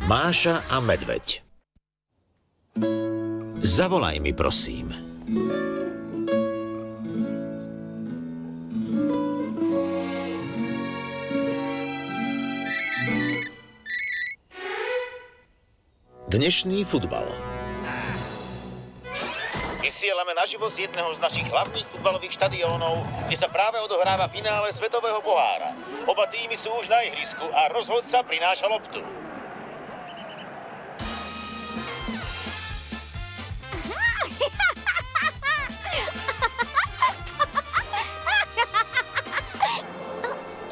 Máša a medveď. Zavolaj mi, prosím. Dnešný futbal. Vysielame naživo z jedného z našich hlavných futbalových štadiónov, kde sa práve odohráva finále Svetového pohára. Oba týmy sú už na ihrisku a rozhodca prináša loptu.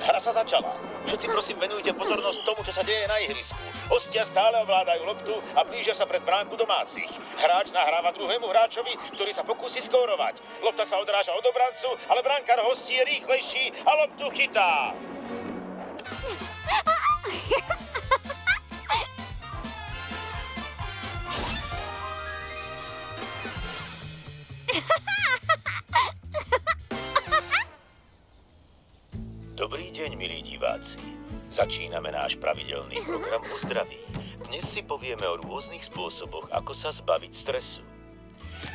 Hra sa začala. Všetci prosím venujte pozornosť tomu, čo sa deje na ihrisku. Hostia stále ovládajú loptu a blížia sa pred bránku domácich. Hráč nahráva druhému hráčovi, ktorý sa pokúsi skórovať. Lopta sa odráža od obrancu, ale brankár hostí je rýchlejší a loptu chytá. Dobrý deň, milí diváci. Začíname náš pravidelný program o zdraví. Dnes si povieme o rôznych spôsoboch, ako sa zbaviť stresu.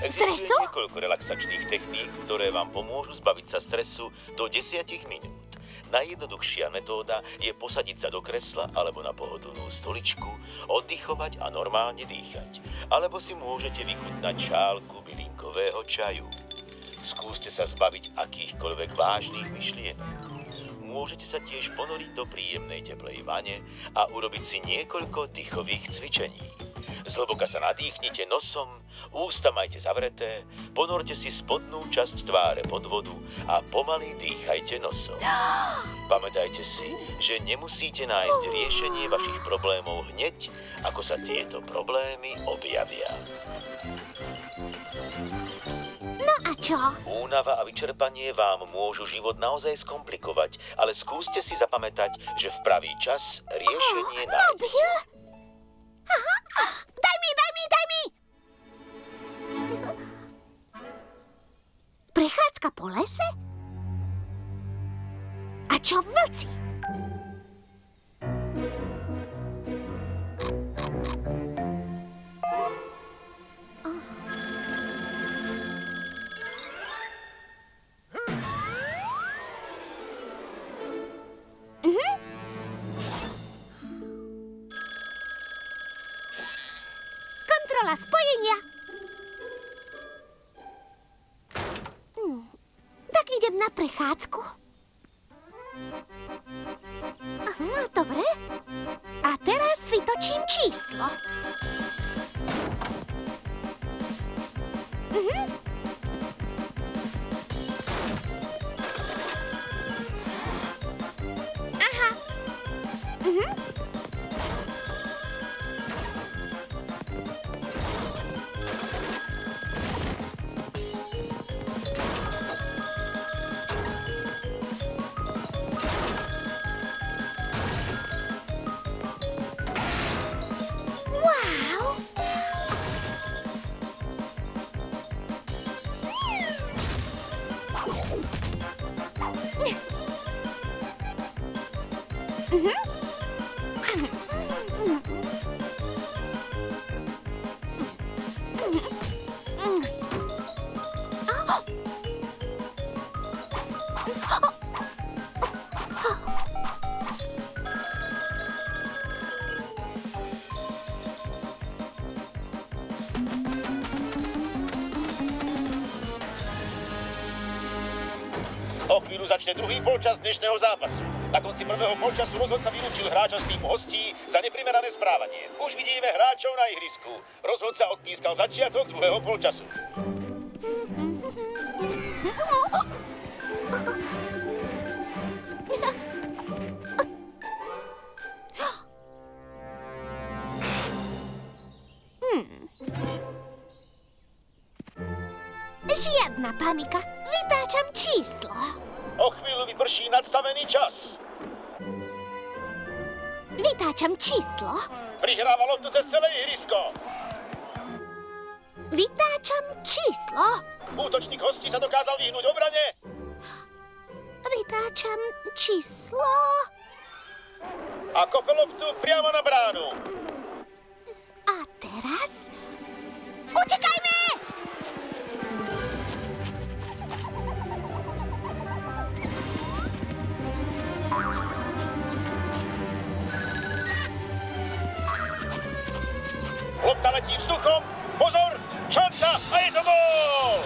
Existuje niekoľko relaxačných techník, ktoré vám pomôžu zbaviť sa stresu do 10 minút. Najjednoduchšia metóda je posadiť sa do kresla alebo na pohodlnú stoličku, oddychovať a normálne dýchať. Alebo si môžete vychutnať šálku bylinkového čaju. Skúste sa zbaviť akýchkoľvek vážnych myšlienok. Môžete sa tiež ponoriť do príjemnej teplej vane a urobiť si niekoľko dýchových cvičení. Zhlboka sa nadýchnite nosom, ústa majte zavreté, ponorte si spodnú časť tváre pod vodu a pomaly dýchajte nosom. Pamätajte si, že nemusíte nájsť riešenie vašich problémov hneď, ako sa tieto problémy objavia. No a čo? Únava a vyčerpanie vám môžu život naozaj skomplikovať, ale skúste si zapamätať, že v pravý čas riešenie nájdete. Mobil? Daj mi! Prechádzka po lese? A čo vlci? Kontrola spojenia. Tak idem na prechádzku. Dobre. A teraz vytočím číslo. Aha. O chvíľu začne druhý polčas dnešného zápasu. Na konci prvého polčasu rozhodca vylúčil hráča z týmu hostí za neprimerané správanie. Už vidíme hráčov na ihrisku. Rozhodca odpískal začiatok druhého polčasu. Žiadna panika. Vytáčam číslo. O chvíľu vyprší nadstavený čas. Vytáčam číslo. Prihráva loptu cez celé ihrisko. Vytáčam číslo. Útočník hostí sa dokázal vyhnúť obrane. Vytáčam číslo. A kope loptu priamo na bránu. teraz... Utekajme! Lopta letí vzduchom! Pozor! Šanca! A je to gól!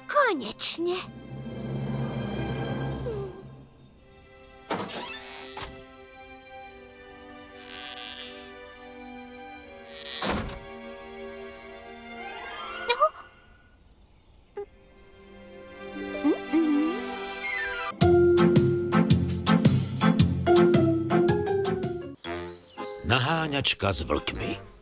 Konečne. Naháňačka s vlkmi.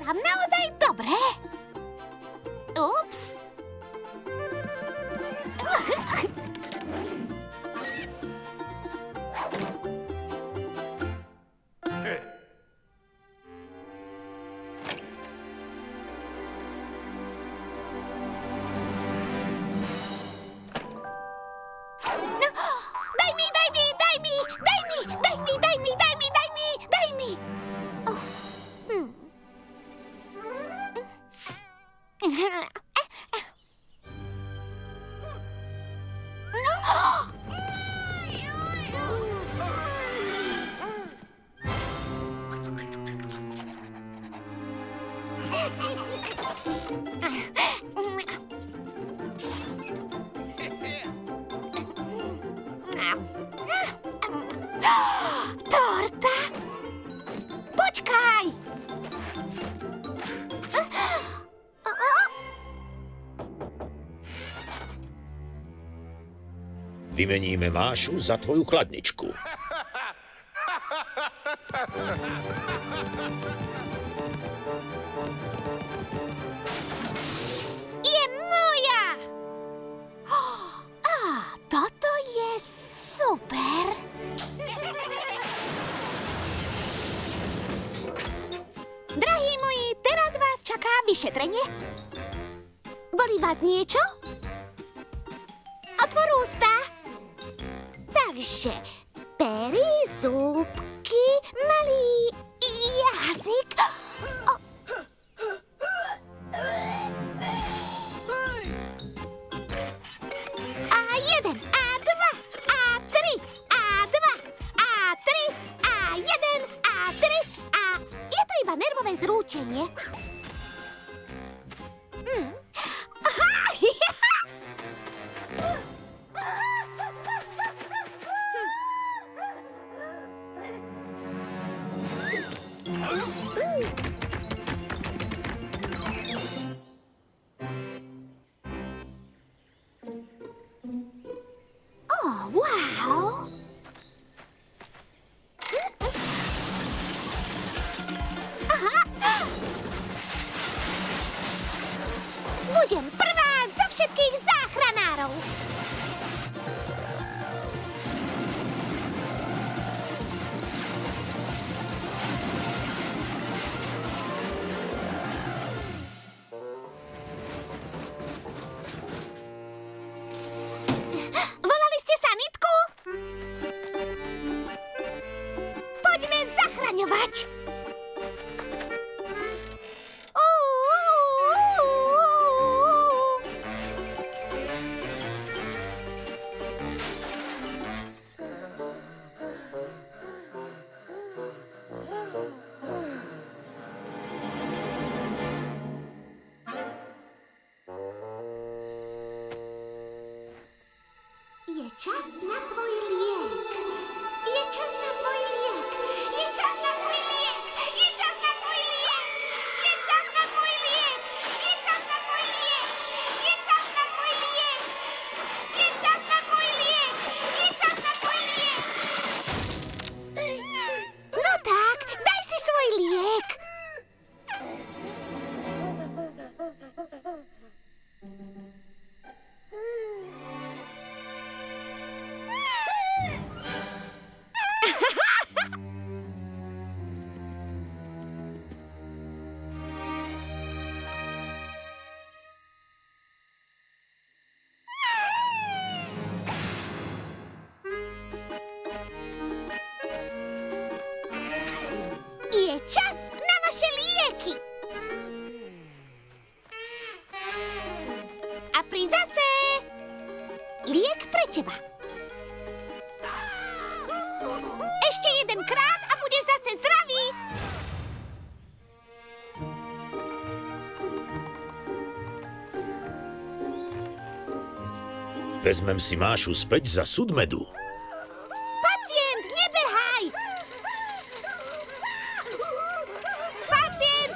Naozaj dobre. Ups. Daj mi. Torta? Počkaj! Vymeníme Mášu za tvoju chladničku. Je moja! A toto je super! Drahí moji, teraz vás čaká vyšetrenie. Bolí vás niečo? Otvor ústa. Takže pery, zúbky, malý jazyk. A1, A2, A3, A2, A3, A1, A3 a je to iba nervové zrútenie. Oh, wow! Budem prvá zo všetkých záchranárov! Volali ste sanitku? Poďme zachraňovať! na tvoj liek. Je čas na tvoj liek. Je čas na tvoj liek. Je čas na tvoj liek. Je čas na tvoj liek. Je čas na tvoj liek. Je čas na tvoj liek. Je čas na tvoj liek. Je čas na tvoj liek. No tak, daj si svoj liek. Je čas na vaše lieky. A príď zase. Liek pre teba. Ešte jedenkrát a budeš zase zdravý. Vezmem si Mášu späť za sudmedu. Pacient, nebehaj! Pacient!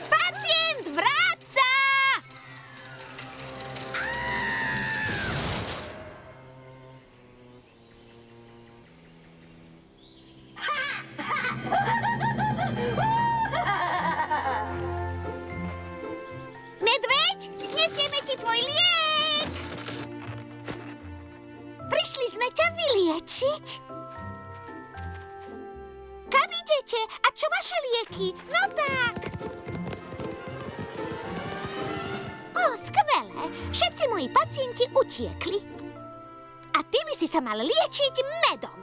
Pacient, vráť sa! Medveď, nesieme ti tvoj liek! Prišli sme ťa vyliečiť. Kam idete? A čo vaše lieky? No tak. Skvelé. Všetci moji pacienti utiekli. A ty by si sa mal liečiť medom.